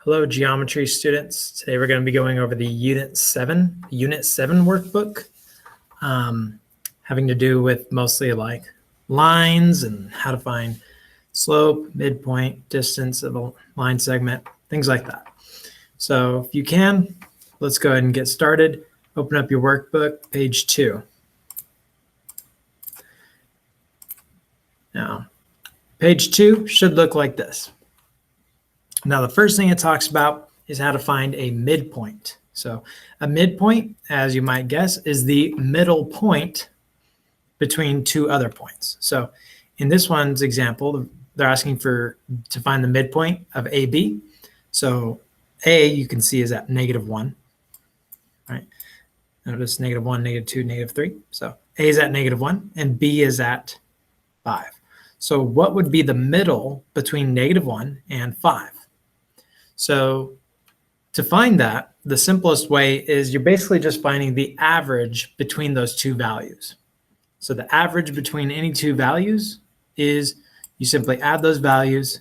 Hello, geometry students. Today we're going to be going over the Unit 7 workbook, having to do with mostly like lines and how to find slope, midpoint, distance of a line segment, things like that. So if you can, let's go ahead and get started. Open up your workbook, page 2. Now, page 2 should look like this. Now, the first thing it talks about is how to find a midpoint. So a midpoint, as you might guess, is the middle point between two other points. So in this one's example, they're asking to find the midpoint of AB. So A, you can see, is at -1, right? Notice -1, -2, -3. So A is at -1 and B is at 5. So what would be the middle between -1 and 5? So to find that, the simplest way is you're basically just finding the average between those two values. So the average between any two values is you simply add those values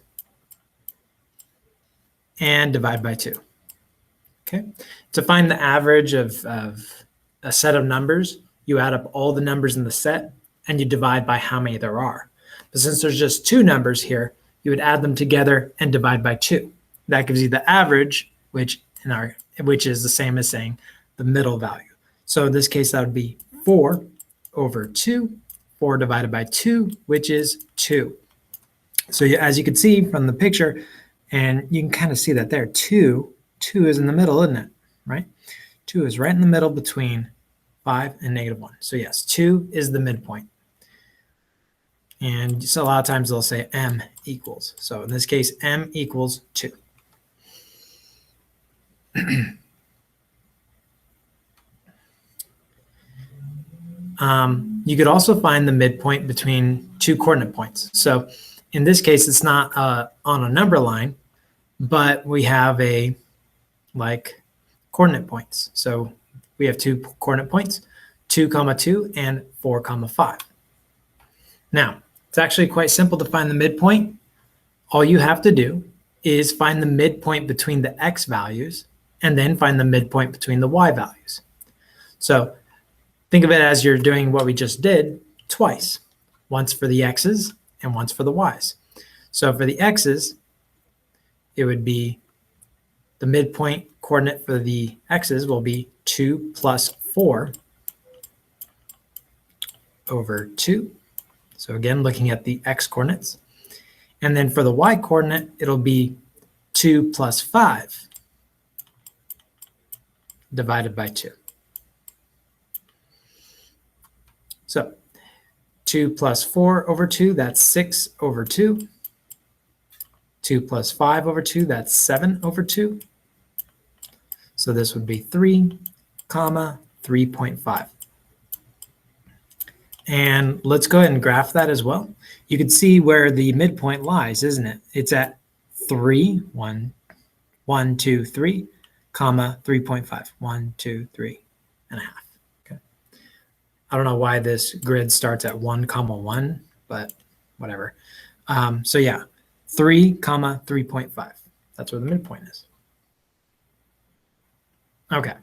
and divide by 2. Okay. To find the average of a set of numbers, you add up all the numbers in the set and you divide by how many there are. But since there's just 2 numbers here, you would add them together and divide by 2. That gives you the average, which is the same as saying the middle value. So in this case, that would be 4 over 2, 4 divided by 2, which is 2. So as you can see from the picture, and you can kind of see that there, 2 is in the middle, isn't it? Right? 2 is right in the middle between 5 and -1. So yes, 2 is the midpoint. And so a lot of times they'll say M equals. So in this case, M equals 2. You could also find the midpoint between 2 coordinate points. So in this case, it's not on a number line, but we have coordinate points. So we have 2 coordinate points, 2, 2 and 4, 5. Now, it's actually quite simple to find the midpoint. All you have to do is find the midpoint between the x values and then find the midpoint between the y values. So think of it as you're doing what we just did twice, once for the x's and once for the y's. So for the x's, it would be the midpoint coordinate for the x's will be 2 plus 4 over 2. So again, looking at the x coordinates. And then for the y coordinate, it'll be 2 plus 5 divided by 2. So 2 plus 4 over 2, that's 6 over 2. 2 plus 5 over 2, that's 7 over 2. So this would be 3, 3.5. And let's go ahead and graph that as well. You can see where the midpoint lies, isn't it? It's at 3, 1, 2, 3, 3.5, 1, 2, 3 and a half. Okay. I don't know why this grid starts at 1, 1, but whatever. So yeah, 3, 3.5. That's where the midpoint is. Okay.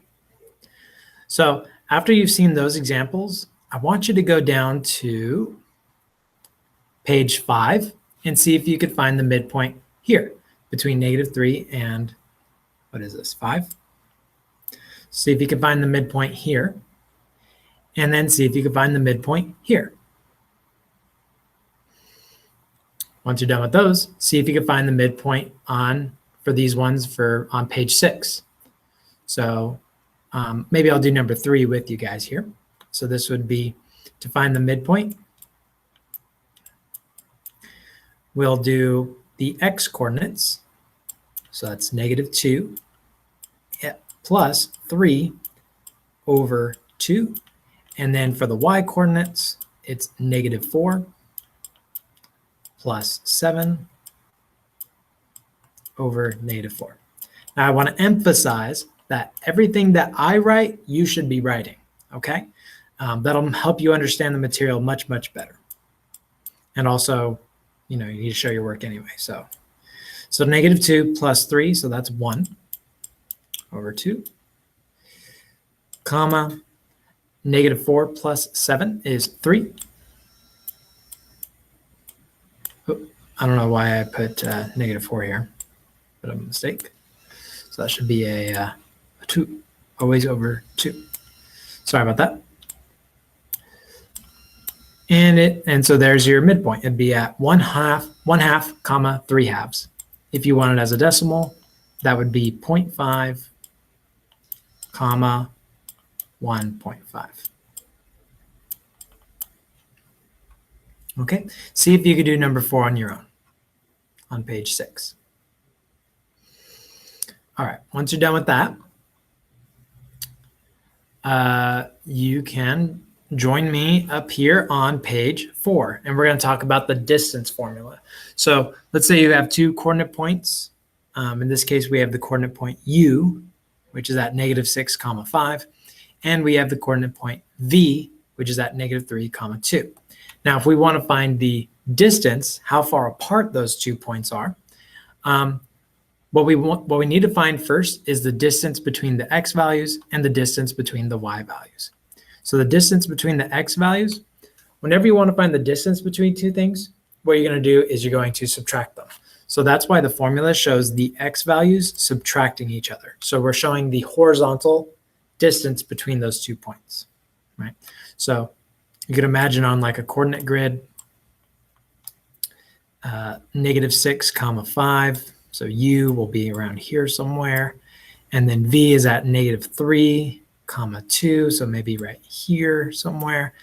So after you've seen those examples, I want you to go down to page 5 and see if you could find the midpoint here between -3 and, what is this, 5? See if you can find the midpoint here, and then see if you can find the midpoint here. Once you're done with those, see if you can find the midpoint for these ones on page 6. So maybe I'll do number 3 with you guys here. So this would be to find the midpoint. We'll do the x coordinates. So that's -2 plus 3 over 2. And then for the y coordinates, it's -4 plus 7 over -4. Now I want to emphasize that everything that I write, you should be writing, okay? That'll help you understand the material much, much better. And also, you need to show your work anyway. So negative 2 plus 3, so that's 1 over 2, comma, negative 4 plus 7 is 3. Oh, I don't know why I put negative 4 here, but a mistake. So that should be a 2, always over 2. Sorry about that. And so there's your midpoint. It'd be at 1/2, comma, 3/2. If you want it as a decimal, that would be 0.5, comma, 1.5. Okay, see if you could do number 4 on your own on page 6. All right, once you're done with that, you can join me up here on page 4, and we're going to talk about the distance formula. So let's say you have 2 coordinate points. In this case, we have the coordinate point U, which is at negative 6, comma 5, and we have the coordinate point V, which is at negative 3, comma 2. Now, if we want to find the distance, how far apart those 2 points are, what we need to find first is the distance between the x values and the distance between the y values. So the distance between the x values, whenever you want to find the distance between 2 things, what you're going to do is you're going to subtract them. So that's why the formula shows the x values subtracting each other. So we're showing the horizontal distance between those 2 points, right? So you could imagine on like a coordinate grid, negative 6, comma 5. So U will be around here somewhere. And then V is at negative 3, comma 2. So maybe right here somewhere.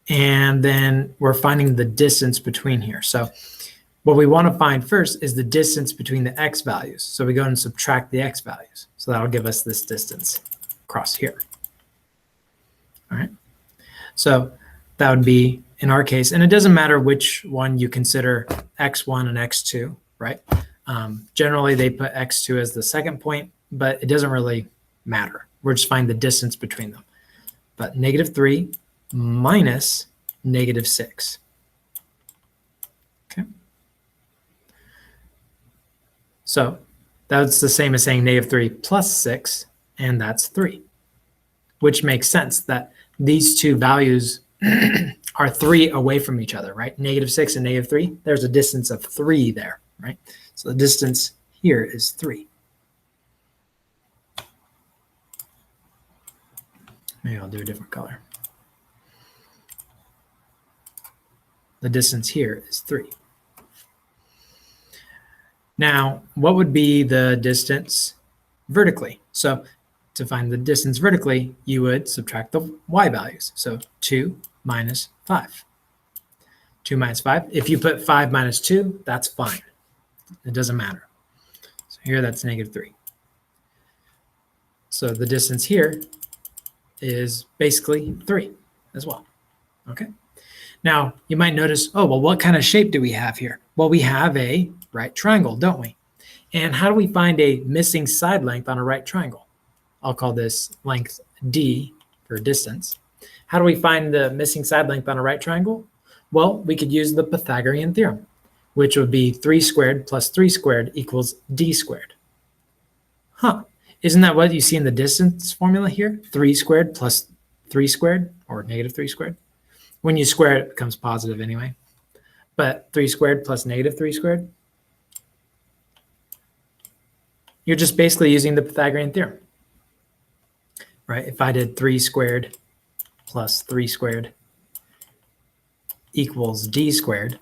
And then we're finding the distance between here. So what we want to find first is the distance between the x values. So we go and subtract the x values. So that'll give us this distance across here. All right. So that would be in our case, and it doesn't matter which one you consider x1 and x2, right? Generally, they put x2 as the second point, but it doesn't really matter. We're just finding the distance between them. But negative 3 minus negative 6. Okay. So that's the same as saying negative 3 plus 6, and that's 3, which makes sense that these 2 values are 3 away from each other, right? Negative 6 and negative 3, there's a distance of 3 there, right? So the distance here is 3. Maybe I'll do a different color. The distance here is 3. Now, what would be the distance vertically? So to find the distance vertically, you would subtract the y values. So 2 minus 5. 2 minus 5. If you put 5 minus 2, that's fine. It doesn't matter. So here that's negative 3. So the distance here is basically 3 as well. Okay. Now you might notice, oh, well, what kind of shape do we have here? Well, we have a right triangle, don't we? And how do we find a missing side length on a right triangle? I'll call this length D for distance. How do we find the missing side length on a right triangle? Well, we could use the Pythagorean theorem, which would be 3 squared plus 3 squared equals D squared. Huh. Isn't that what you see in the distance formula here? 3 squared plus 3 squared, or negative 3 squared. When you square it, it becomes positive anyway. But 3 squared plus negative 3 squared, you're just basically using the Pythagorean theorem, right? If I did 3 squared plus 3 squared equals D squared,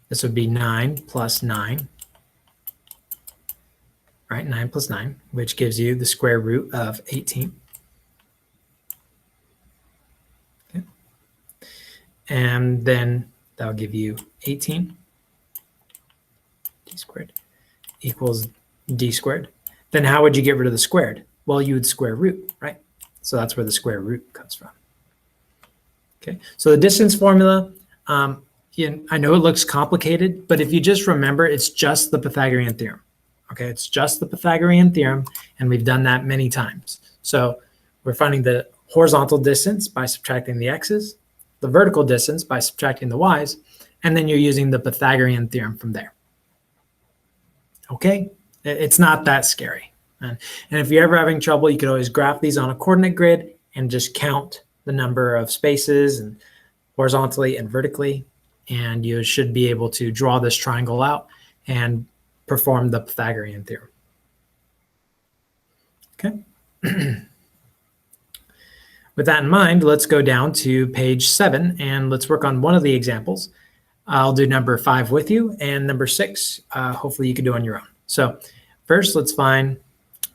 this would be 9 plus 9, right? 9 plus 9, which gives you the square root of 18. Okay. And then that'll give you 18. D squared equals D squared. Then how would you get rid of the squared? Well, you would square root, right? So that's where the square root comes from. Okay, so the distance formula, I know it looks complicated, but if you just remember, it's just the Pythagorean theorem. Okay, it's just the Pythagorean theorem, and we've done that many times. So we're finding the horizontal distance by subtracting the x's, the vertical distance by subtracting the y's, and then you're using the Pythagorean theorem from there. Okay, it's not that scary. And if you're ever having trouble, you could always graph these on a coordinate grid and just count the number of spaces and horizontally and vertically, and you should be able to draw this triangle out and perform the Pythagorean theorem. Okay. With that in mind, let's go down to page 7 and let's work on one of the examples. I'll do number 5 with you, and number 6, hopefully you can do on your own. So first, let's find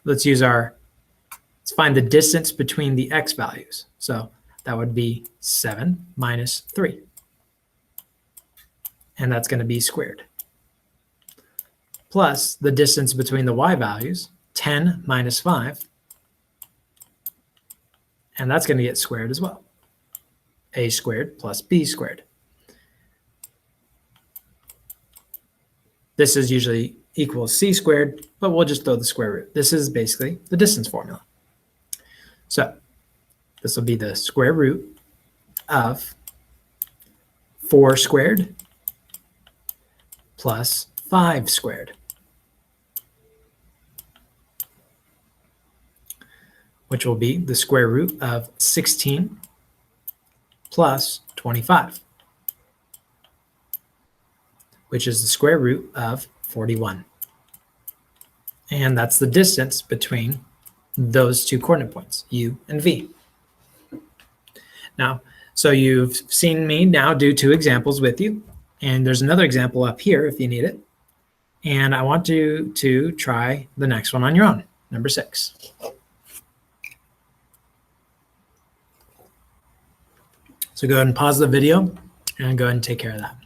the distance between the x values. So that would be 7 minus 3. And that's going to be squared. Plus the distance between the y values, 10 minus 5. And that's going to get squared as well. A squared plus b squared. This is usually equals c squared, but we'll just throw the square root. This is basically the distance formula. So this will be the square root of 4 squared plus 5 squared, which will be the square root of 16 plus 25, which is the square root of 41. And that's the distance between those two coordinate points, u and v. Now, so you've seen me now do 2 examples with you, and there's another example up here if you need it. And I want you to try the next one on your own, number 6. So go ahead and pause the video and go ahead and take care of that.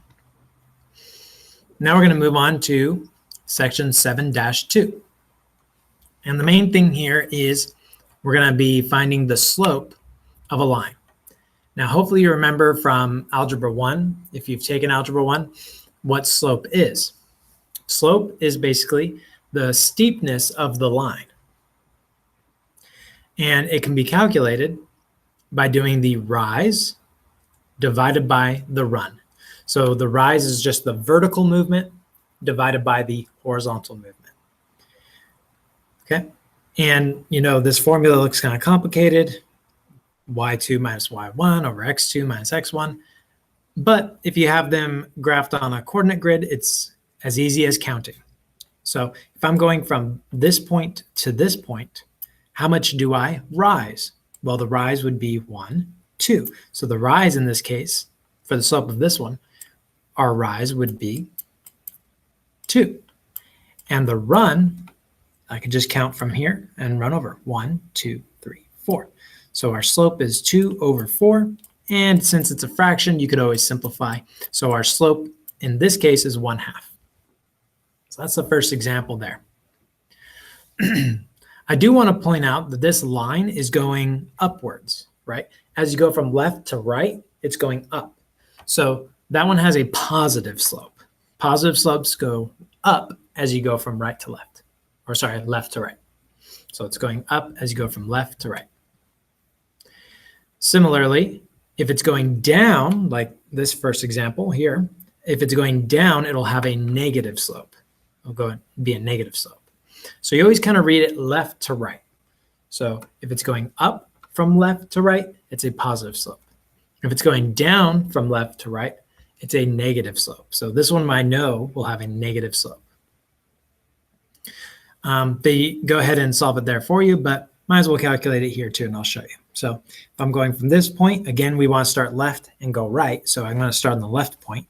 Now we're going to move on to section 7-2. And the main thing here is we're going to be finding the slope of a line. Now, hopefully you remember from Algebra 1, if you've taken Algebra 1, what slope is. Slope is basically the steepness of the line. And it can be calculated by doing the rise divided by the run. So the rise is just the vertical movement divided by the horizontal movement. Okay, and you know this formula looks kind of complicated, y2 minus y1 over x2 minus x1, but if you have them graphed on a coordinate grid, it's as easy as counting. So if I'm going from this point to this point, how much do I rise? Well, the rise would be 1, 2. So the rise in this case, for the slope of this one, our rise would be 2. And the run, I could just count from here and run over 1, 2, 3, 4. So our slope is 2 over 4. And since it's a fraction, you could always simplify. So our slope in this case is 1/2. So that's the first example there. I do want to point out that this line is going upwards, right? As you go from left to right, it's going up. So that one has a positive slope. Positive slopes go up as you go from right to left, or sorry, left to right. So it's going up as you go from left to right. Similarly, if it's going down, like this first example here, if it's going down, it'll have a negative slope. It'll go and be a negative slope. So you always kind of read it left to right. So if it's going up from left to right, it's a positive slope. If it's going down from left to right, it's a negative slope. So this one I know will have a negative slope. They go ahead and solve it there for you, but might as well calculate it here too, and I'll show you. So if I'm going from this point, again, we want to start left and go right. So I'm going to start on the left point.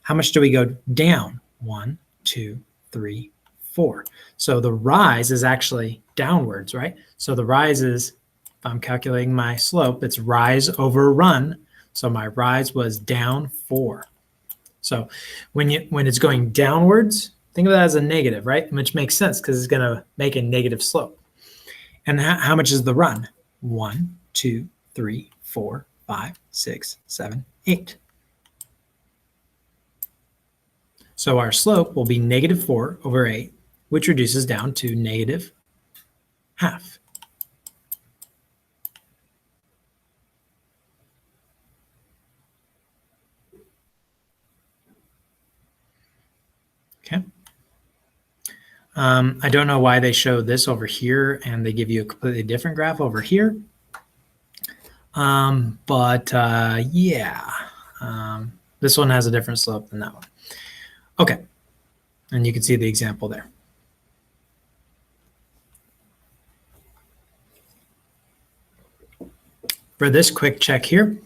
How much do we go down? 1, 2, 3, 4. So the rise is actually downwards, right? So the rise is, if I'm calculating my slope, it's rise over run. So my rise was down 4. So when it's going downwards, think of that as a negative, right? Which makes sense because it's going to make a negative slope. And how much is the run? 1, 2, 3, 4, 5, 6, 7, 8. So our slope will be negative 4 over 8, which reduces down to negative half. Okay. I don't know why they show this over here and they give you a completely different graph over here. Yeah, this one has a different slope than that one. Okay, and you can see the example there. For this quick check here,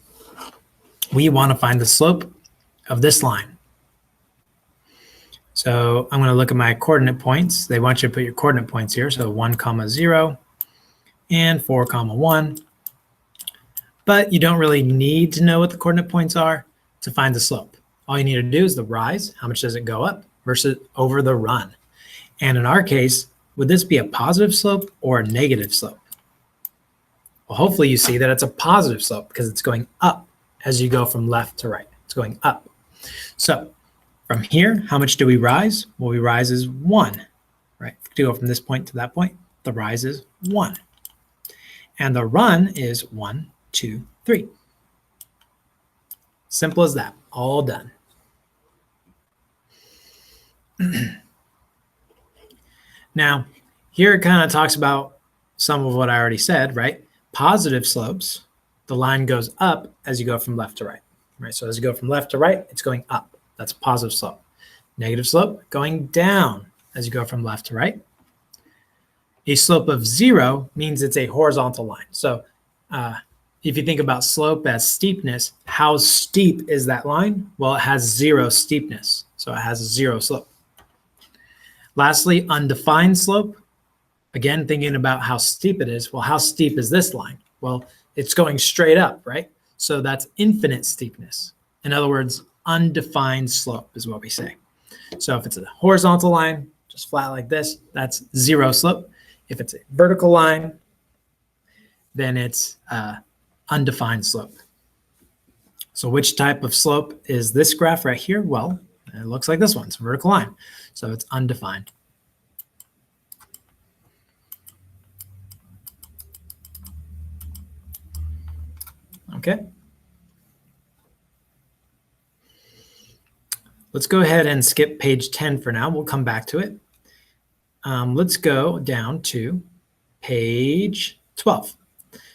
we want to find the slope of this line. So I'm going to look at my coordinate points. They want you to put your coordinate points here. So 1, 0 and 4, 1. But you don't really need to know what the coordinate points are to find the slope. All you need to do is the rise. How much does it go up versus over the run? And in our case, would this be a positive slope or a negative slope? Well, hopefully you see that it's a positive slope because it's going up as you go from left to right. It's going up. So from here, how much do we rise? Well, we rise is 1, right? To go from this point to that point, the rise is 1. And the run is 1, 2, 3. Simple as that, all done. Now, here it kind of talks about some of what I already said, right? Positive slopes, the line goes up as you go from left to right, right? So as you go from left to right, it's going up. That's a positive slope. Negative slope, going down as you go from left to right. A slope of 0 means it's a horizontal line. So if you think about slope as steepness, how steep is that line? Well, it has 0 steepness, so it has a 0 slope. Lastly, undefined slope. Again, thinking about how steep it is. Well, how steep is this line? Well, it's going straight up, right? So that's infinite steepness. In other words, undefined slope is what we say. So if it's a horizontal line, just flat like this, that's 0 slope. If it's a vertical line, then it's undefined slope. So which type of slope is this graph right here? Well, it looks like this one. It's a vertical line. So it's undefined. Okay. Let's go ahead and skip page 10 for now. We'll come back to it. Let's go down to page 12.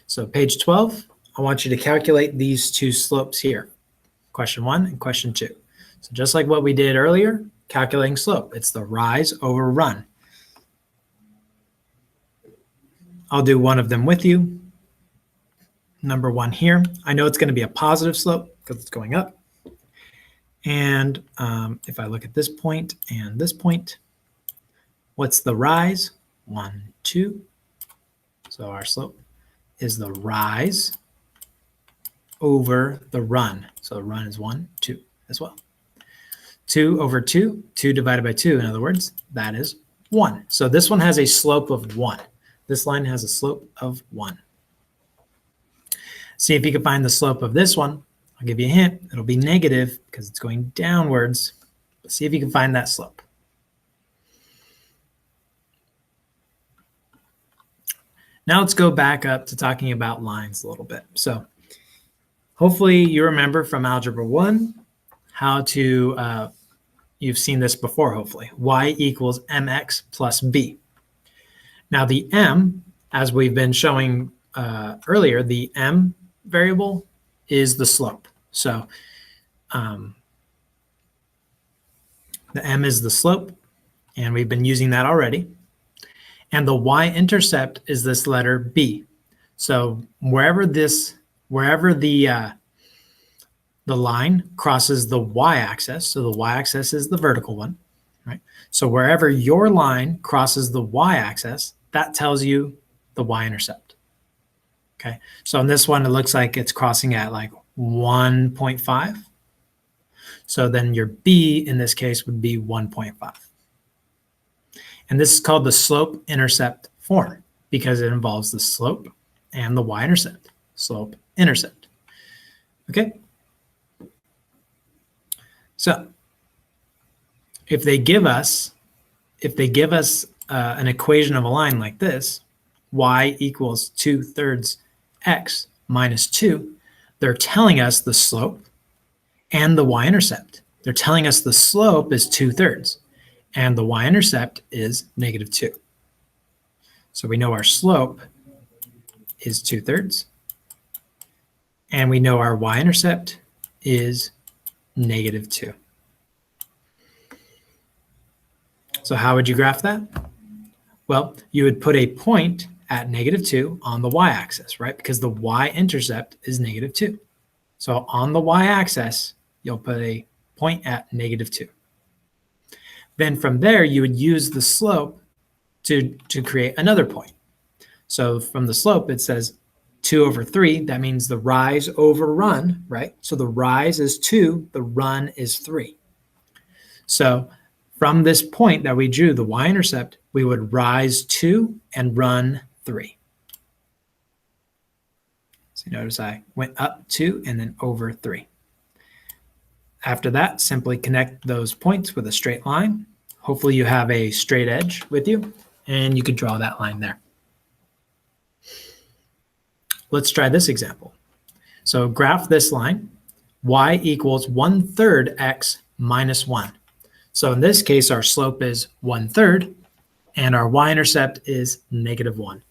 So page 12, I want you to calculate these two slopes here, question 1 and question 2. So just like what we did earlier, calculating slope, it's the rise over run. I'll do one of them with you. Number 1 here, I know it's going to be a positive slope because it's going up. And if I look at this point and this point, what's the rise? 1, 2. So our slope is the rise over the run. So the run is 1, 2 as well. 2 over 2, 2 divided by 2, in other words, that is 1. So this one has a slope of 1. This line has a slope of 1. See if you can find the slope of this one. I'll give you a hint. It'll be negative because it's going downwards. But see if you can find that slope. Now let's go back up to talking about lines a little bit. So hopefully you remember from Algebra 1 how to, you've seen this before hopefully, y equals mx plus b. Now the m, as we've been showing earlier, the m variable is the slope. So the m is the slope, and we've been using that already. And the y-intercept is this letter b. So wherever the line crosses the y-axis, so the y-axis is the vertical one, right? So wherever your line crosses the y-axis, that tells you the y-intercept. Okay, so in this one, it looks like it's crossing at like 1.5. So then your b in this case would be 1.5. And this is called the slope-intercept form because it involves the slope and the y-intercept, slope-intercept. Okay. So if they give us an equation of a line like this, y equals 2/3 x minus 2, they're telling us the slope and the y-intercept. They're telling us the slope is 2/3. and the y-intercept is -2. So we know our slope is 2/3, and we know our y-intercept is -2. So how would you graph that? Well, you would put a point at -2 on the y-axis, right? Because the y-intercept is -2. So on the y-axis, you'll put a point at -2. Then from there, you would use the slope to create another point. So from the slope, it says 2/3. That means the rise over run, right? So the rise is 2, the run is 3. So from this point that we drew, the y-intercept, we would rise 2 and run 3. So notice I went up 2 and then over 3. After that, simply connect those points with a straight line. Hopefully you have a straight edge with you, and you can draw that line there. Let's try this example. So graph this line, y equals 1/3 x minus 1. So in this case, our slope is 1/3, and our y-intercept is -1.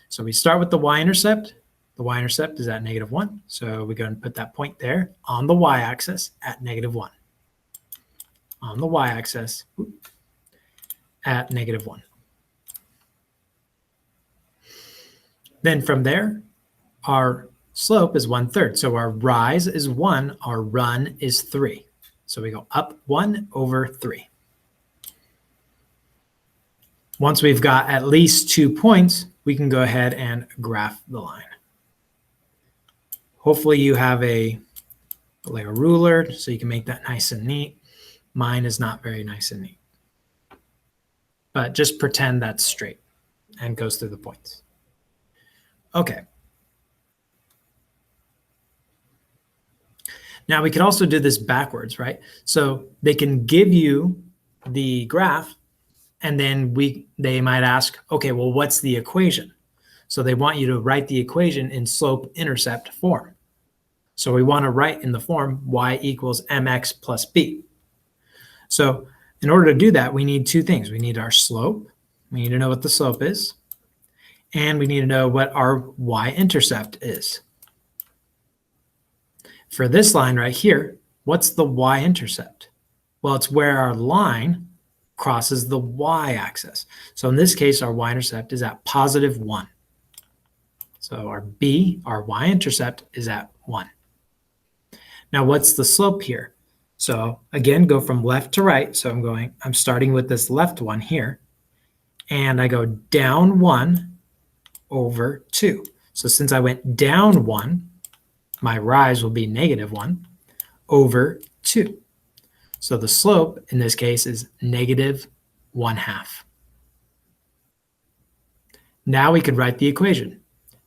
So we start with the y-intercept. The y-intercept is at -1. So we go and put that point there on the y-axis at -1. On the y-axis at -1. Then from there, our slope is 1/3. So our rise is 1, our run is 3. So we go up 1 over 3. Once we've got at least 2 points, we can go ahead and graph the line. Hopefully you have a ruler so you can make that nice and neat. Mine is not very nice and neat. But just pretend that's straight and goes through the points. Okay. Now we could also do this backwards, right? So they can give you the graph, and then they might ask, okay, well, what's the equation? So they want you to write the equation in slope-intercept form. So we want to write in the form y equals mx plus b. So in order to do that, we need two things. We need our slope. We need to know what the slope is. And we need to know what our y-intercept is. For this line right here, what's the y-intercept? Well, it's where our line crosses the y-axis. So in this case, our y-intercept is at +1. So our y-intercept is at 1. Now, what's the slope here? So again, go from left to right. So I'm starting with this left one here, and I go down 1 over 2. So since I went down 1, my rise will be -1 over 2. So the slope in this case is -1/2. Now we could write the equation,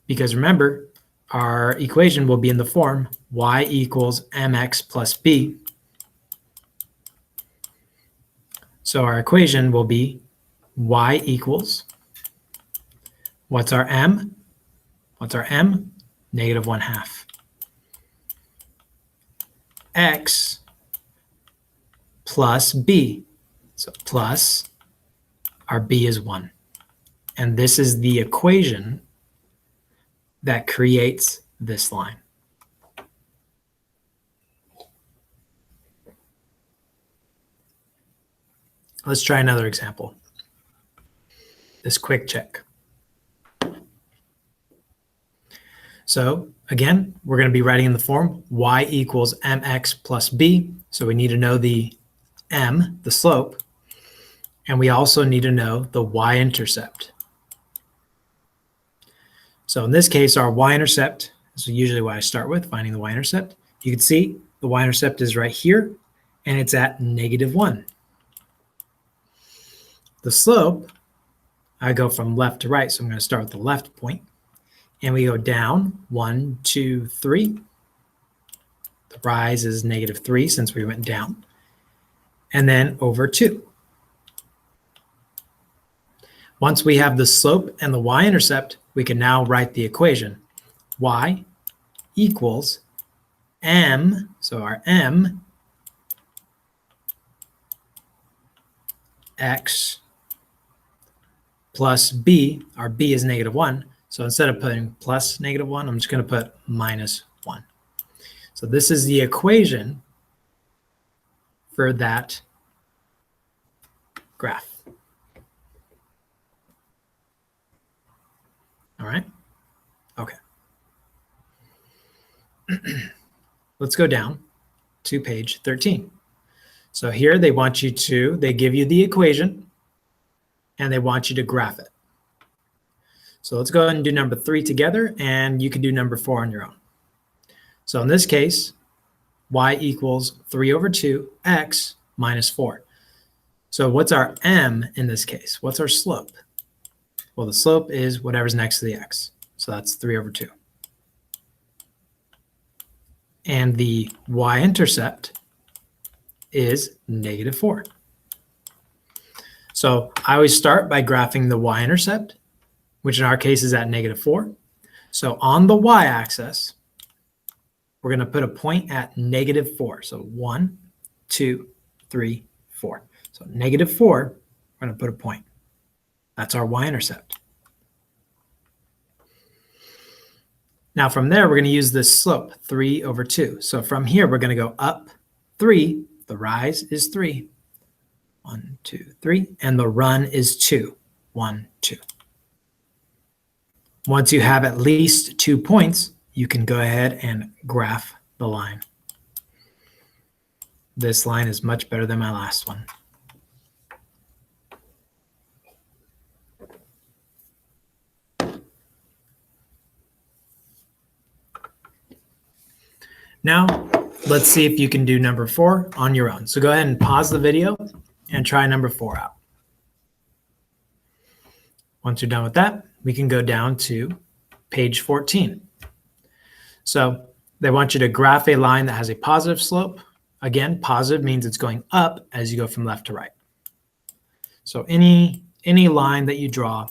because remember, our equation will be in the form y equals mx plus b. So our equation will be y equals, what's our m? What's our m? -1/2. X plus b. So plus, our b is 1. And this is the equation that creates this line. Let's try another example. This quick check. So again, we're going to be writing in the form y equals mx plus b. So we need to know the m, the slope, and we also need to know the y-intercept. So in this case, our y-intercept, this is usually what I start with, finding the y-intercept. You can see the y-intercept is right here, and it's at -1. The slope, I go from left to right, so I'm going to start with the left point. And we go down 1, 2, 3. The rise is -3 since we went down. And then over 2. Once we have the slope and the y-intercept, we can now write the equation. Y equals m, so our m x plus b. Our b is -1. So instead of putting plus -1, I'm just going to put -1. So this is the equation for that graph. All right. Okay. Let's go down to page 13. So here they give you the equation and they want you to graph it. So let's go ahead and do number 3 together, and you can do number 4 on your own. So in this case, y equals 3/2 x minus 4. So what's our m in this case? What's our slope? Well, the slope is whatever's next to the x. So that's 3/2. And the y-intercept is -4. So I always start by graphing the y-intercept, which in our case is at -4. So on the y-axis, we're going to put a point at -4. So 1, 2, 3, 4. So -4, we're going to put a point. That's our y-intercept. Now from there, we're going to use this slope, 3/2. So from here, we're going to go up 3. The rise is 3. 1, 2, 3. And the run is 2. 1, 2. Once you have at least 2 points, you can go ahead and graph the line. This line is much better than my last one. Now, let's see if you can do number 4 on your own. So go ahead and pause the video and try number 4 out. Once you're done with that, we can go down to page 14. So they want you to graph a line that has a positive slope. Again, positive means it's going up as you go from left to right. So any line that you draw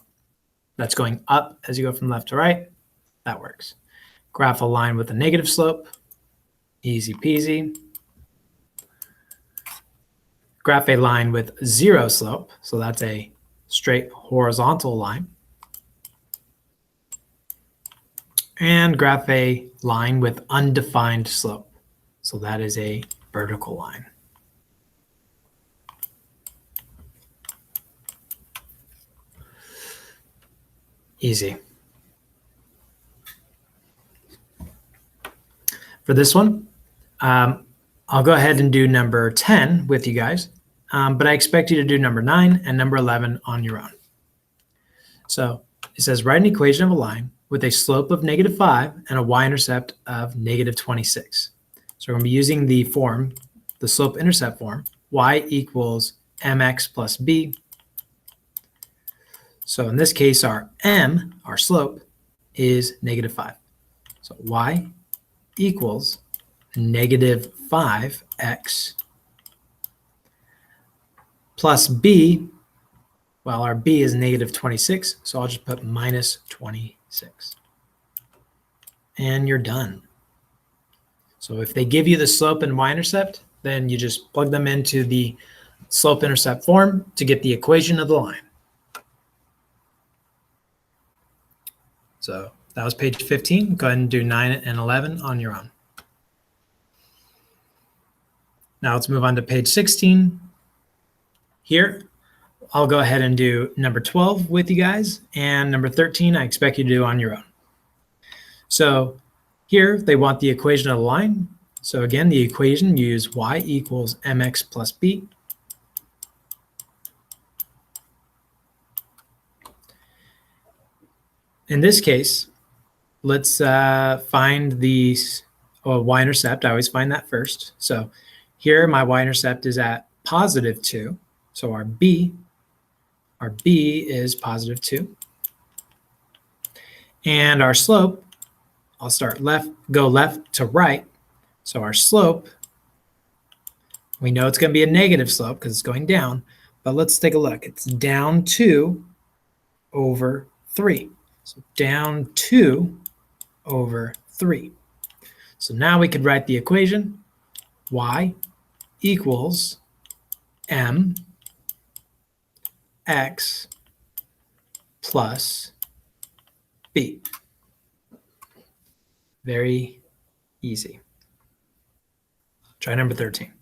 that's going up as you go from left to right, that works. Graph a line with a negative slope. Easy peasy. Graph a line with 0 slope. So that's a straight horizontal line. And graph a line with undefined slope. So that is a vertical line. Easy. For this one, I'll go ahead and do number 10 with you guys, but I expect you to do number 9 and number 11 on your own. So it says write an equation of a line with a slope of -5 and a y-intercept of -26. So we're going to be using the form, the slope-intercept form, y equals mx plus b. So in this case, our m, our slope, is -5. So y equals -5x plus b. Well, our b is -26, so I'll just put -26. And you're done. So if they give you the slope and y-intercept, then you just plug them into the slope-intercept form to get the equation of the line. So that was page 15. Go ahead and do 9 and 11 on your own. Now let's move on to page 16. Here, I'll go ahead and do number 12 with you guys, and number 13 I expect you to do on your own. So here they want the equation of the line. So again, the equation, you use y equals mx plus b. In this case, let's find the y-intercept. I always find that first. So here my y-intercept is at +2. So our b is +2. And our slope, I'll start go left to right. So our slope, we know it's going to be a negative slope because it's going down, but let's take a look. It's down 2 over 3. So down 2 over 3. So now we could write the equation y equals m x plus b. Very easy. Try number 13.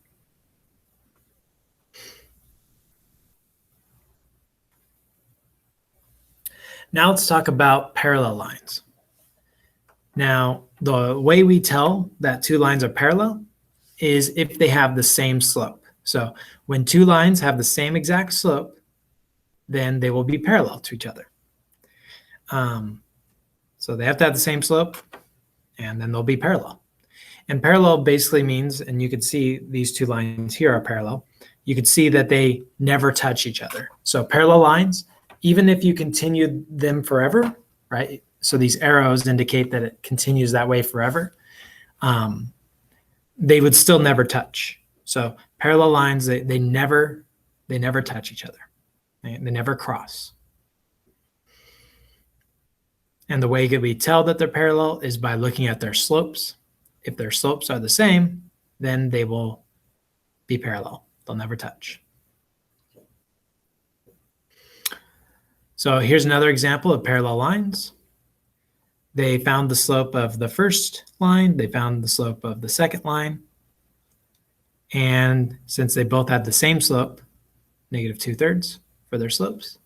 Now let's talk about parallel lines. Now, the way we tell that two lines are parallel is if they have the same slope. So when two lines have the same exact slope, then they will be parallel to each other. So they have to have the same slope, and then they'll be parallel. And parallel basically means, and you can see these two lines here are parallel, you can see that they never touch each other. So parallel lines, even if you continue them forever, right? So these arrows indicate that it continues that way forever. They would still never touch. So parallel lines, they never touch each other. They never cross. And the way that we tell that they're parallel is by looking at their slopes. If their slopes are the same, then they will be parallel. They'll never touch. So here's another example of parallel lines. They found the slope of the first line. They found the slope of the second line. And since they both have the same slope, negative 2/3 for their slopes,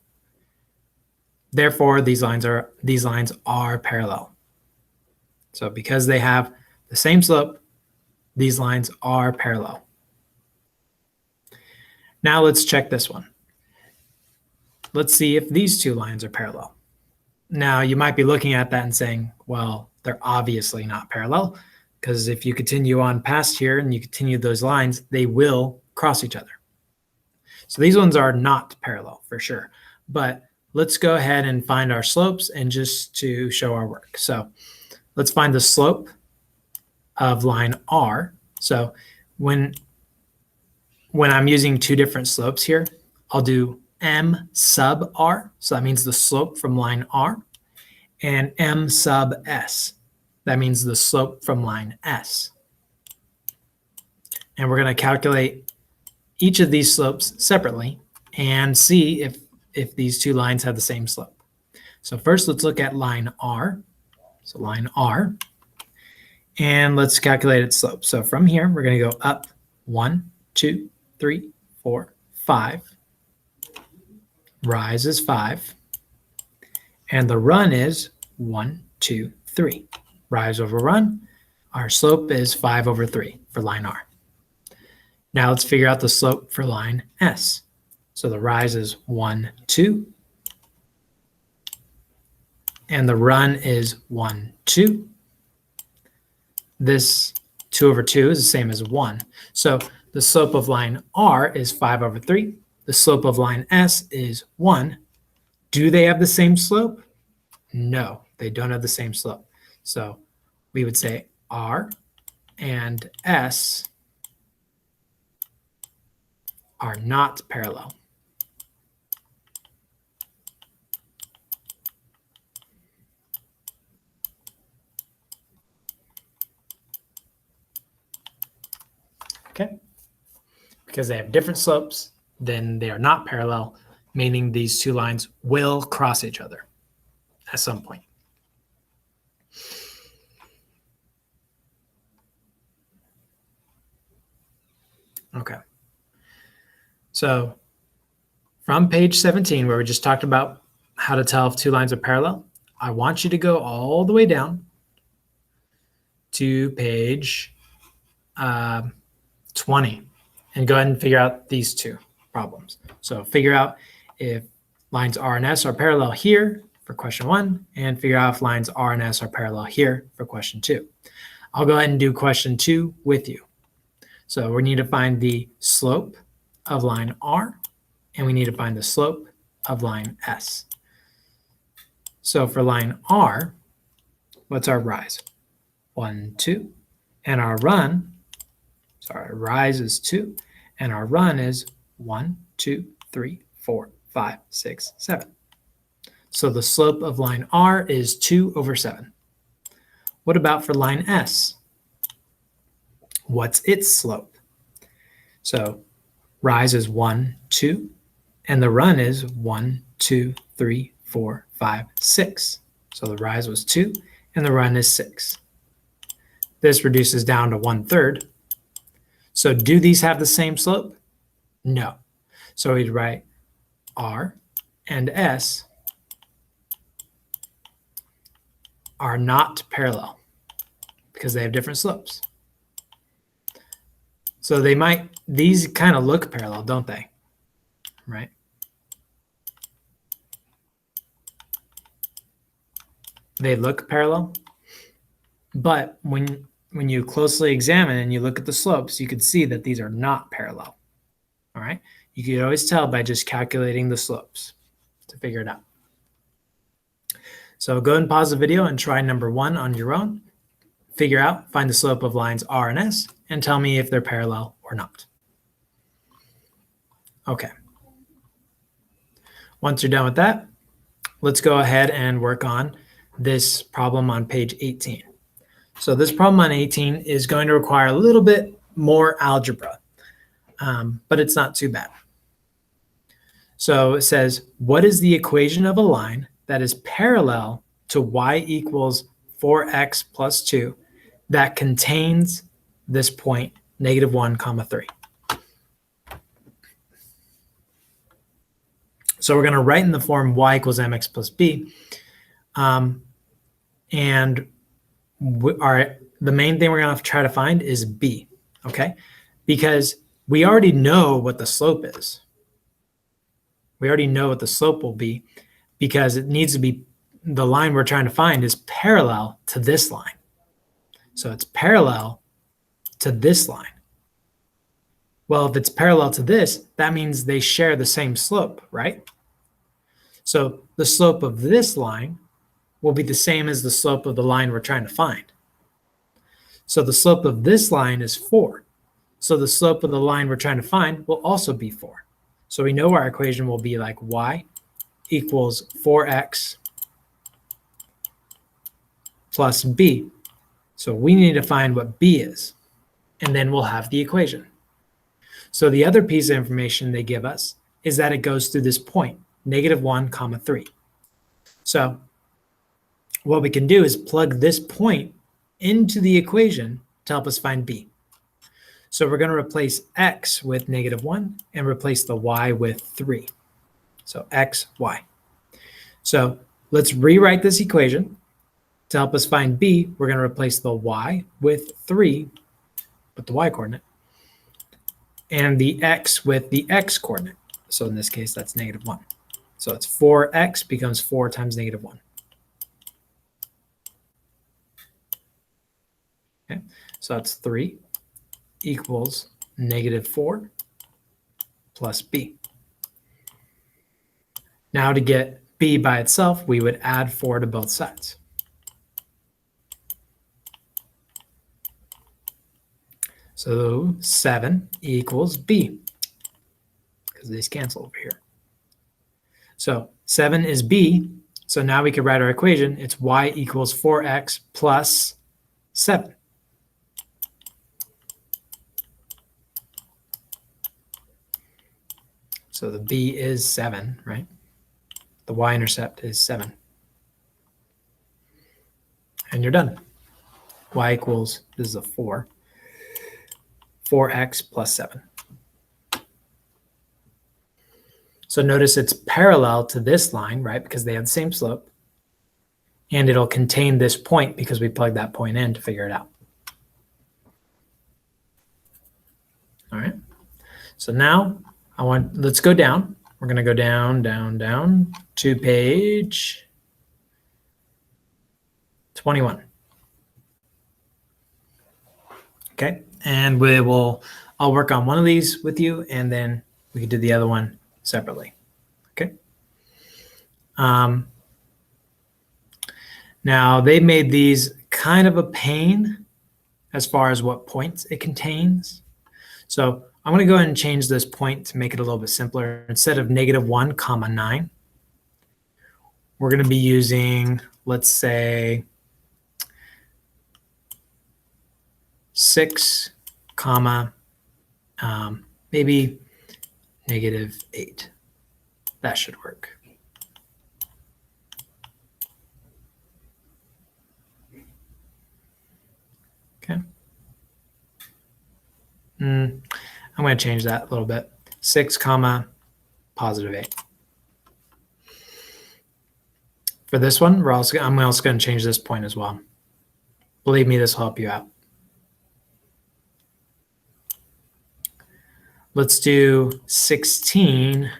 therefore these lines are parallel. So because they have the same slope, these lines are parallel. Now let's check this one. Let's see if these two lines are parallel. Now you might be looking at that and saying, well, they're obviously not parallel, because if you continue on past here and you continue those lines, they will cross each other. So these ones are not parallel for sure. But let's go ahead and find our slopes and just to show our work. So let's find the slope of line R. So when I'm using two different slopes here, I'll do M sub R. So that means the slope from line R, and M sub S. That means the slope from line S. And we're going to calculate each of these slopes separately and see if these two lines have the same slope. So first, let's look at line R. So line R. And let's calculate its slope. So from here, we're going to go up 1, 2, 3, 4, 5. Rise is 5. And the run is 1, 2, 3. Rise over run. Our slope is 5/3 for line R. Now let's figure out the slope for line S. So the rise is 1, 2. And the run is 1, 2. This 2/2 is the same as 1. So the slope of line R is 5/3. The slope of line S is 1. Do they have the same slope? No, they don't have the same slope. So we would say R and S are not parallel. Okay? Because they have different slopes, then they are not parallel, meaning these two lines will cross each other at some point. Okay. So from page 17, where we just talked about how to tell if two lines are parallel, I want you to go all the way down to page 20 and go ahead and figure out these two problems. So figure out if lines R and S are parallel here for question 1, and figure out if lines R and S are parallel here for question 2. I'll go ahead and do question 2 with you. So we need to find the slope of line R, and we need to find the slope of line S. So for line R, what's our rise? 1, 2. And our run, sorry, rise is 2. And our run is 1, 2, 3, 4, 5, 6, 7. So the slope of line R is 2/7. What about for line S? What's its slope? So rise is 1, 2. And the run is 1, 2, 3, 4, 5, 6. So the rise was 2 and the run is 6. This reduces down to 1/3. So do these have the same slope? No. So we'd write R and S are not parallel because they have different slopes. So these kind of look parallel, don't they? Right? They look parallel, but when you closely examine and you look at the slopes, you can see that these are not parallel. All right? You can always tell by just calculating the slopes to figure it out. So go ahead and pause the video and try number 1 on your own. Find the slope of lines R and S, and tell me if they're parallel or not. Okay. Once you're done with that, let's go ahead and work on this problem on page 18. So this problem on 18 is going to require a little bit more algebra, but it's not too bad. So it says, what is the equation of a line that is parallel to y equals 4x plus 2 that contains this point, -1, 3? So we're going to write in the form y equals mx plus b. And the main thing we're going to have to try to find is b, okay? Because we already know what the slope is. We already know what the slope will be because it needs to be, the line we're trying to find is parallel to this line. So it's parallel to this line. Well, if it's parallel to this, that means they share the same slope, right? So the slope of this line will be the same as the slope of the line we're trying to find. So the slope of this line is 4. So the slope of the line we're trying to find will also be 4. So we know our equation will be like y equals 4x plus b. So we need to find what b is, and then we'll have the equation. So the other piece of information they give us is that it goes through this point, -1, 3. So what we can do is plug this point into the equation to help us find b. So we're going to replace x with -1 and replace the y with 3. So x, y. So let's rewrite this equation. To help us find b, we're going to replace the y with 3, with the y coordinate, and the x with the x coordinate. So in this case, that's -1. So it's 4x becomes 4 times -1. Okay, so that's 3 equals -4 plus b. Now to get b by itself, we would add 4 to both sides. So 7 equals b, because these cancel over here. So 7 is b, so now we can write our equation. It's y equals 4x plus 7. So the b is 7, right? The y-intercept is 7. And you're done. Y equals, this is a 4, 4x plus 7. So notice it's parallel to this line, right? Because they have the same slope. And it'll contain this point because we plugged that point in to figure it out. All right. So now let's go down. We're going to go down, down, down to page 21. Okay. And I'll work on one of these with you, and then we can do the other one separately. Okay. Now they made these kind of a pain as far as what points it contains. So I'm going to go ahead and change this point to make it a little bit simpler. Instead of -1, 9, we're going to be using, let's say, 6, maybe -8. That should work. Okay. I'm going to change that a little bit. 6 comma positive 8. For this one, I'm also going to change this point as well. Believe me, this will help you out. Let's do 16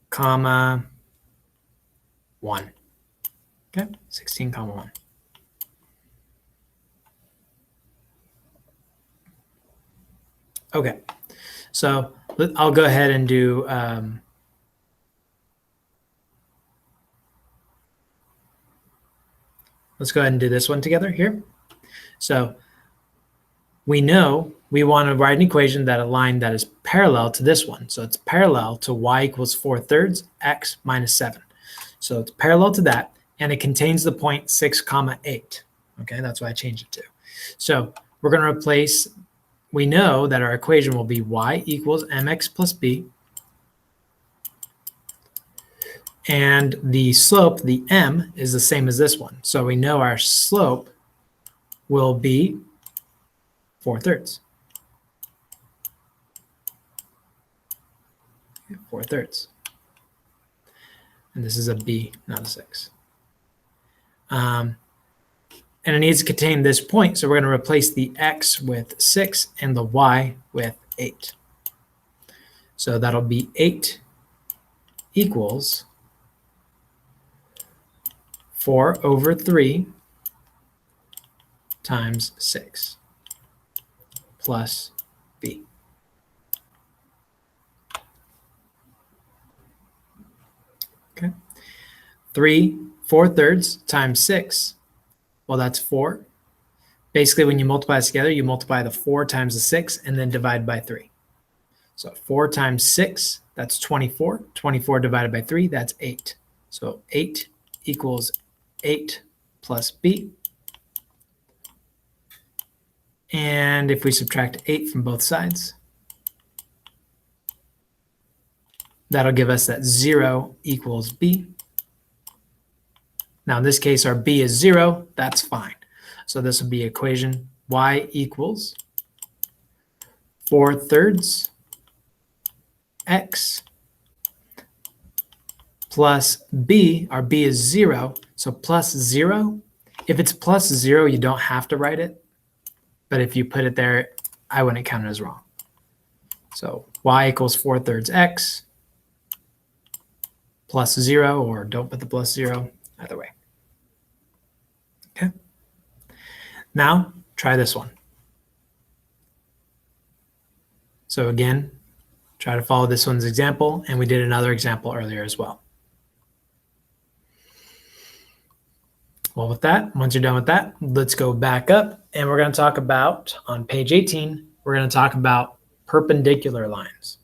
comma 1. Okay, 16 comma 1. Okay, so I'll go ahead and do let's go ahead and do this one together here. So we know we want to write an equation that a line that is parallel to this one. So it's parallel to y equals 4/3 x minus 7. So it's parallel to that, and it contains the point 6 comma 8. Okay, that's why I changed it to. So we're going to replace, we know that our equation will be y equals mx plus b. And the slope, the m, is the same as this one. So we know our slope will be 4/3. 4/3. And this is a b, not a 6. And it needs to contain this point, so we're going to replace the x with 6 and the y with 8. So that'll be 8 equals 4/3 times 6 plus b. Okay. 3/4 times 6. Well, that's 4. Basically, when you multiply this together, you multiply the 4 times the 6 and then divide by 3. So 4 times 6, that's 24. 24 divided by 3, that's 8. So 8 equals 8 plus b. And if we subtract 8 from both sides, that'll give us that 0 equals b. Now in this case, our b is 0. That's fine. So this will be equation y equals 4/3 x plus b. Our b is 0. So plus 0. If it's plus 0, you don't have to write it. But if you put it there, I wouldn't count it as wrong. So y equals 4/3 x plus 0, or don't put the plus 0, either way. Okay. Now try this one. So again, try to follow this one's example, and we did another example earlier as well. Well, with that, once you're done with that, let's go back up, and we're going to talk about, on page 18, we're going to talk about perpendicular lines.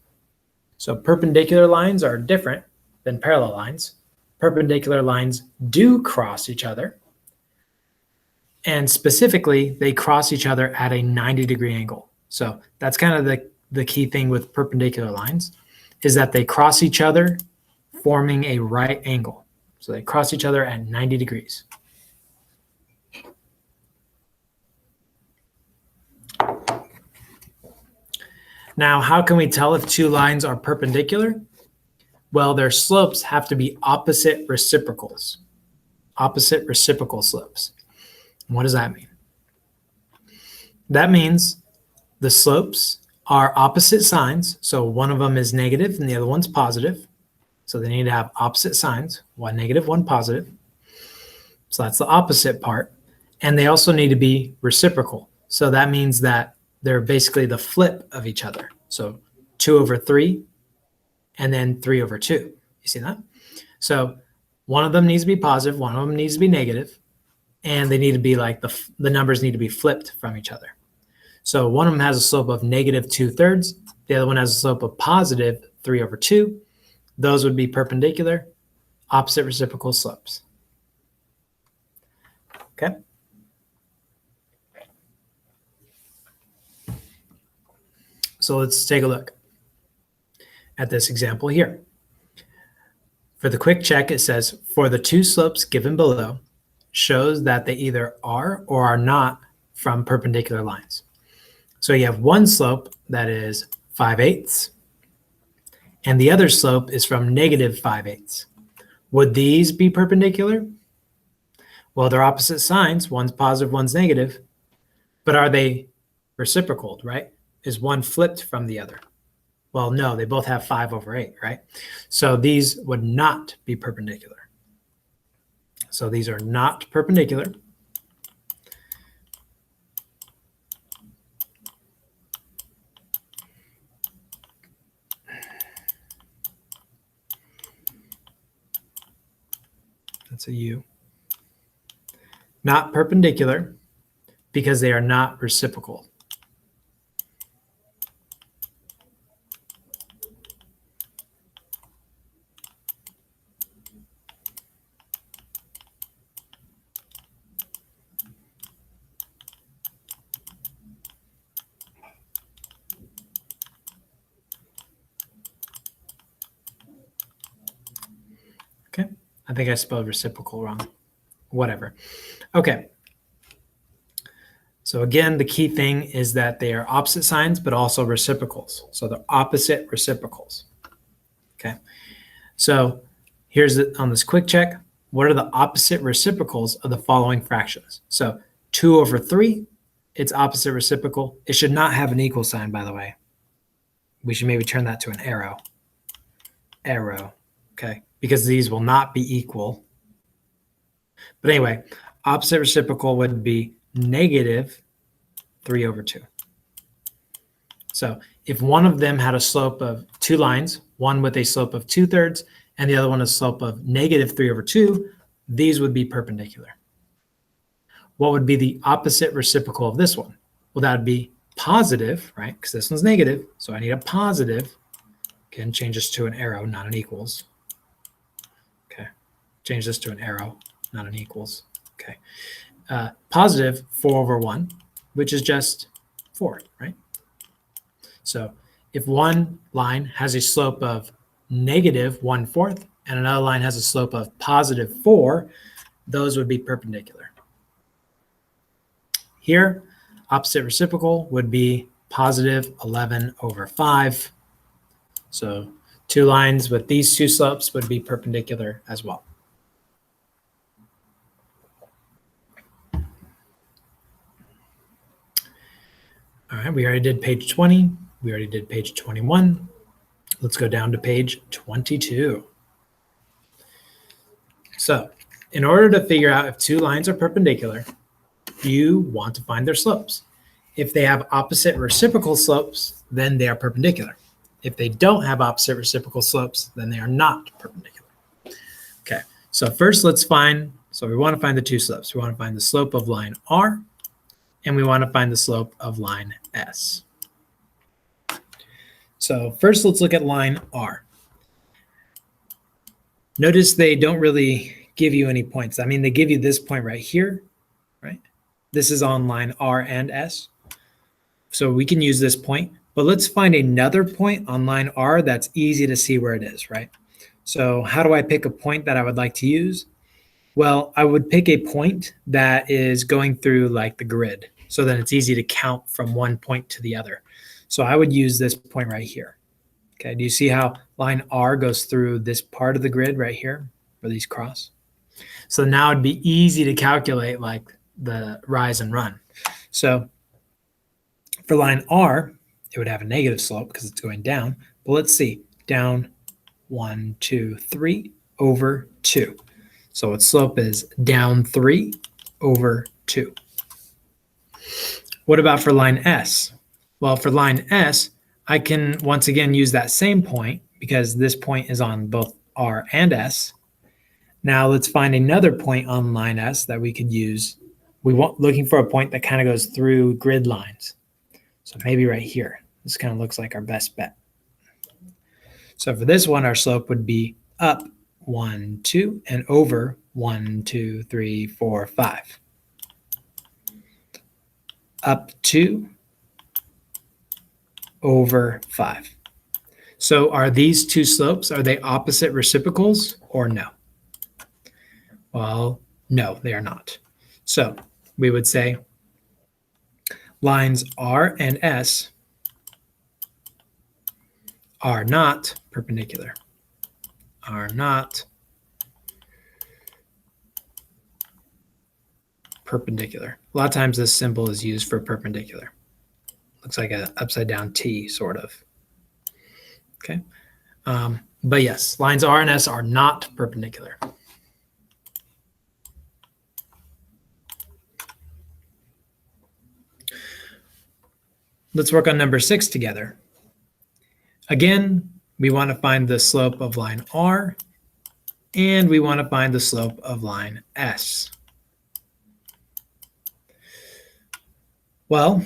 So perpendicular lines are different than parallel lines. Perpendicular lines do cross each other, and specifically, they cross each other at a 90-degree angle. So that's kind of the key thing with perpendicular lines, is that they cross each other forming a right angle. So they cross each other at 90 degrees. Now, how can we tell if two lines are perpendicular? Well, their slopes have to be opposite reciprocals. Opposite reciprocal slopes. What does that mean? That means the slopes are opposite signs. So one of them is negative and the other one's positive. So they need to have opposite signs, one negative, one positive. So that's the opposite part. And they also need to be reciprocal. So that means that they're basically the flip of each other. So 2/3 and then 3/2. You see that? So one of them needs to be positive, one of them needs to be negative, and they need to be like the numbers need to be flipped from each other. So one of them has a slope of negative 2/3. The other one has a slope of positive 3/2. Those would be perpendicular, opposite reciprocal slopes. Okay. So let's take a look at this example here. For the quick check, it says, for the two slopes given below, shows that they either are or are not from perpendicular lines. So you have one slope that is 5/8, and the other slope is from -5/8. Would these be perpendicular? Well, they're opposite signs. One's positive, one's negative. But are they reciprocal, right? Is one flipped from the other? Well, no, they both have 5/8, right? So these would not be perpendicular. So these are not perpendicular. That's a U. Not perpendicular because they are not reciprocal. Okay, I think I spelled reciprocal wrong. Whatever. Okay. So again, the key thing is that they are opposite signs, but also reciprocals. So they're opposite reciprocals. Okay. So here's on this quick check. What are the opposite reciprocals of the following fractions? So 2/3, it's opposite reciprocal. It should not have an equal sign, by the way. We should maybe turn that to an arrow. Arrow. Okay. Because these will not be equal. But anyway, opposite reciprocal would be -3/2. So if one of them had a slope of two lines, one with a slope of 2/3 and the other one a slope of -3/2, these would be perpendicular. What would be the opposite reciprocal of this one? Well, that would be positive, right? Because this one's negative. So I need a positive. Again, change this to an arrow, not an equals. Okay. Change this to an arrow, not an equals. Okay. Positive 4/1, which is just 4, right? So if one line has a slope of -1/4 and another line has a slope of +4, those would be perpendicular. Here, opposite reciprocal would be +11/5. So two lines with these two slopes would be perpendicular as well. All right, we already did page 20. We already did page 21. Let's go down to page 22. So in order to figure out if two lines are perpendicular, you want to find their slopes. If they have opposite reciprocal slopes, then they are perpendicular. If they don't have opposite reciprocal slopes, then they are not perpendicular. Okay, so first let's find, so we want to find the two slopes. We want to find the slope of line R, and we want to find the slope of line S. So first let's look at line R. Notice they don't really give you any points. I mean, they give you this point right here, right? This is on line R and S. So we can use this point, but let's find another point on line R that's easy to see where it is, right? So how do I pick a point that I would like to use? Well, I would pick a point that is going through like the grid, so that it's easy to count from one point to the other. So I would use this point right here. Okay, do you see how line R goes through this part of the grid right here, where these cross? So now it'd be easy to calculate like the rise and run. So for line R, it would have a negative slope because it's going down. But let's see, down 1, 2, 3/2. So its slope is down 3/2. What about for line S? Well, for line S, I can once again use that same point because this point is on both R and S. Now let's find another point on line S that we could use. We want looking for a point that kind of goes through grid lines. So maybe right here. This kind of looks like our best bet. So for this one, our slope would be up 1, 2, and over 1, 2, 3, 4, 5. Up 2, over 5. So are these two slopes, are they opposite reciprocals or no? Well, no, they are not. So we would say lines R and S are not perpendicular. Are not perpendicular. A lot of times this symbol is used for perpendicular. Looks like an upside down T, sort of. Okay. But yes, lines R and S are not perpendicular. Let's work on number 6 together. Again, we want to find the slope of line R, and we want to find the slope of line S. Well,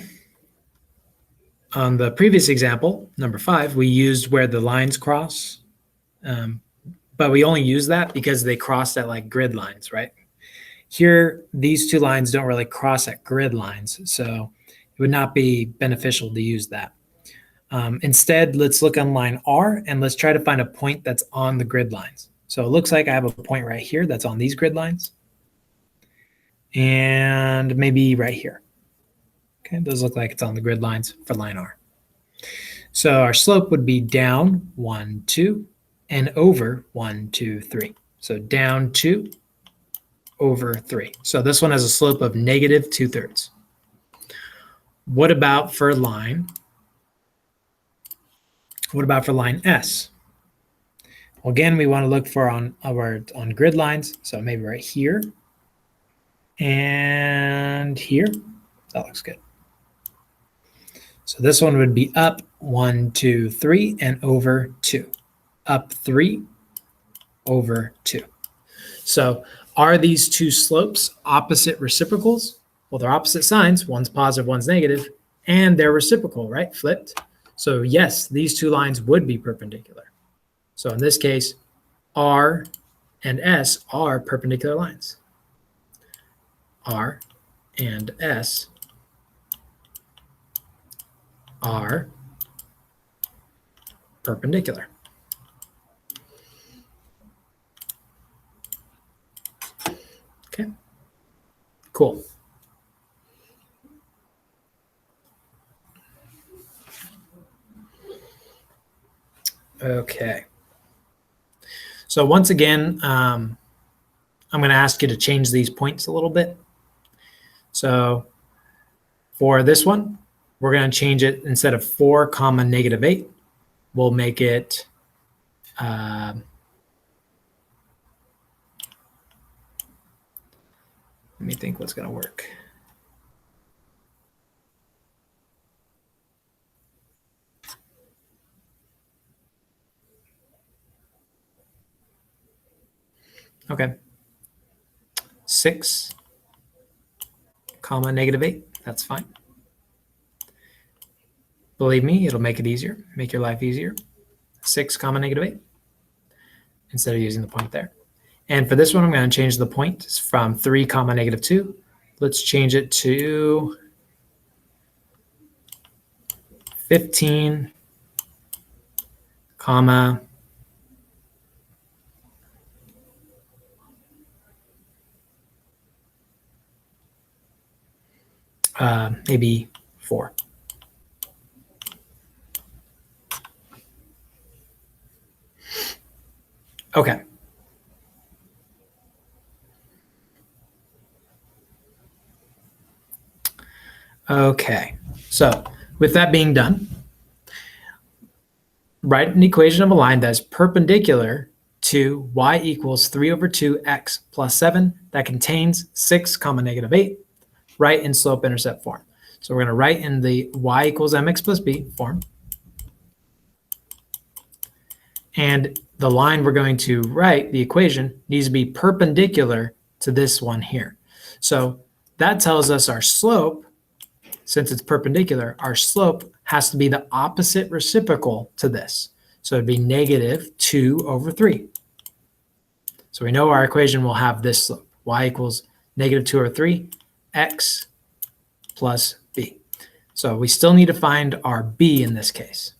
on the previous example, number 5, we used where the lines cross, but we only use that because they crossed at like grid lines, right? Here, these two lines don't really cross at grid lines, so it would not be beneficial to use that. Instead, let's look on line R and let's try to find a point that's on the grid lines. So it looks like I have a point right here that's on these grid lines, and maybe right here. Okay, those look like it's on the grid lines for line R. So our slope would be down 1, 2, and over 1, 2, 3. So down 2, over 3. So this one has a slope of negative 2/3. What about for line? What about for line S? Well, again, we want to look for on grid lines. So maybe right here and here. That looks good. So this one would be up 1, 2, 3, and over 2. Up 3, over 2. So are these two slopes opposite reciprocals? Well, they're opposite signs. One's positive, one's negative, and they're reciprocal, right? Flipped. So yes, these two lines would be perpendicular. So in this case, R and S are perpendicular lines. R and S are perpendicular. Okay, cool. Okay. So once again, I'm going to ask you to change these points a little bit. So for this one, we're going to change it instead of 4, comma, negative 8. We'll make it let me think what's going to work. Okay. 6, comma, negative 8. That's fine. Believe me, it'll make it easier, make your life easier. 6, comma, negative 8 instead of using the point there. And for this one, I'm going to change the point from 3, comma, negative 2. Let's change it to 15, comma, maybe 4. Okay. Okay, so with that being done, write an equation of a line that's perpendicular to y equals 3 over 2x plus 7 that contains 6, comma, negative 8, write in slope-intercept form. So we're going to write in the y equals mx plus b form. And the line we're going to write, the equation, needs to be perpendicular to this one here. So that tells us our slope, since it's perpendicular, our slope has to be the opposite reciprocal to this. So it'd be negative 2 over 3. So we know our equation will have this slope. Y equals negative 2 over 3, x plus b. So we still need to find our b in this case.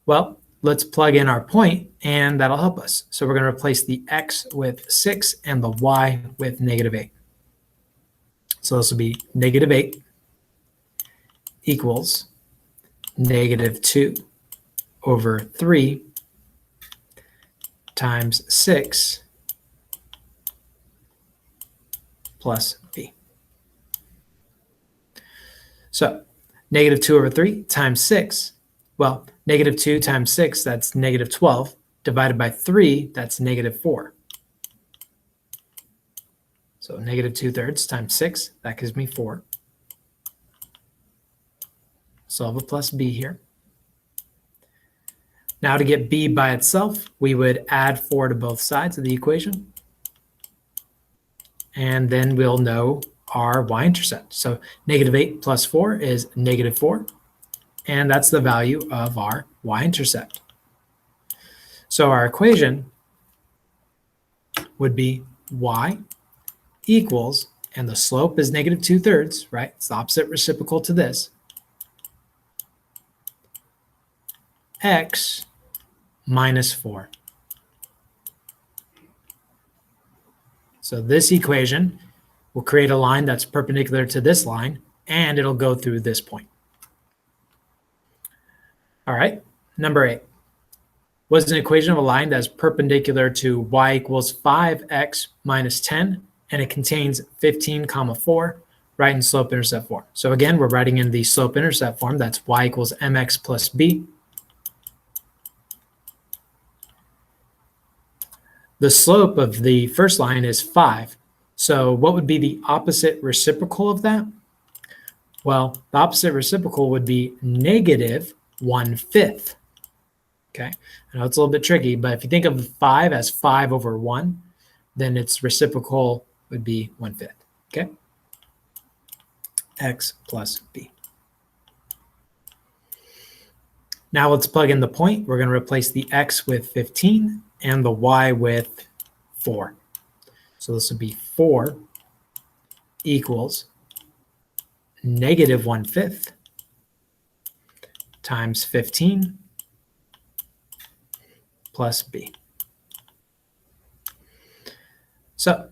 Well, let's plug in our point, and that'll help us. So we're going to replace the x with 6 and the y with -8. So this will be -8 equals -2 over 3 times 6 plus b. So -2 over 3 times 6, well, -2 times 6, that's -12, divided by 3, that's -4. So -2/3 times 6, that gives me 4. Solve a plus b here. Now to get b by itself, we would add 4 to both sides of the equation. And then we'll know our y-intercept. So -8 plus 4 is -4. And that's the value of our y-intercept. So our equation would be y equals, and the slope is -2/3, right? It's the opposite reciprocal to this. X minus 4. So this equation will create a line that's perpendicular to this line, and it'll go through this point. All right, number 8. What's an equation of a line that's perpendicular to y equals 5x minus 10, and it contains 15, 4, right in slope-intercept form. So again, we're writing in the slope-intercept form. That's y equals mx plus b. The slope of the first line is 5. So what would be the opposite reciprocal of that? Well, the opposite reciprocal would be -1/5. Okay, I know it's a little bit tricky, but if you think of 5 as 5 over 1, then its reciprocal would be 1/5. Okay, x plus b. Now let's plug in the point. We're going to replace the x with 15 and the y with 4. So this would be 4 equals -1/5 times 15 plus b. So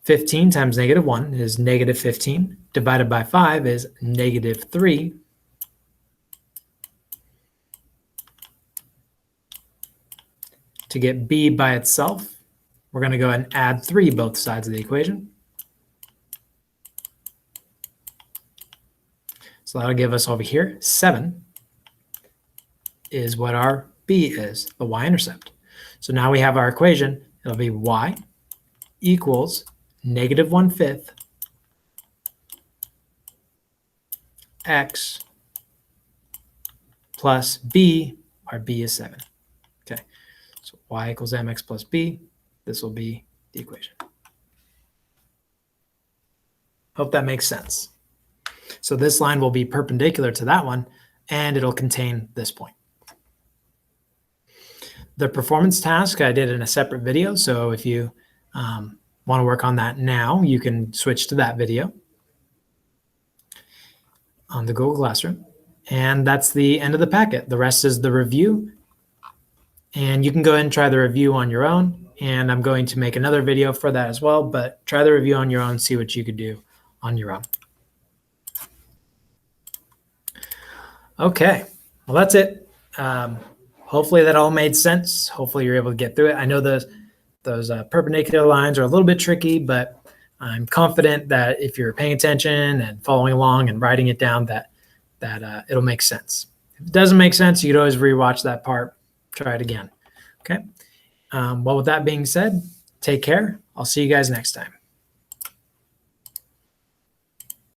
15 times -1 is -15, divided by 5 is -3. To get b by itself, we're going to go ahead and add 3 both sides of the equation. So that'll give us over here 7 is what our b is, the y-intercept. So now we have our equation. It'll be y equals -1/5 x plus b, our b is 7. Okay, so y equals mx plus b. This will be the equation. Hope that makes sense. So this line will be perpendicular to that one, and it'll contain this point. The performance task I did in a separate video, so if you want to work on that now, you can switch to that video on the Google Classroom. And that's the end of the packet. The rest is the review. And you can go ahead and try the review on your own. And I'm going to make another video for that as well, but try the review on your own, see what you could do on your own. Okay, well, that's it. Hopefully that all made sense. Hopefully you're able to get through it. I know those perpendicular lines are a little bit tricky, but I'm confident that if you're paying attention and following along and writing it down, that it'll make sense. If it doesn't make sense, you could always rewatch that part, try it again. Okay. Well, with that being said, take care. I'll see you guys next time.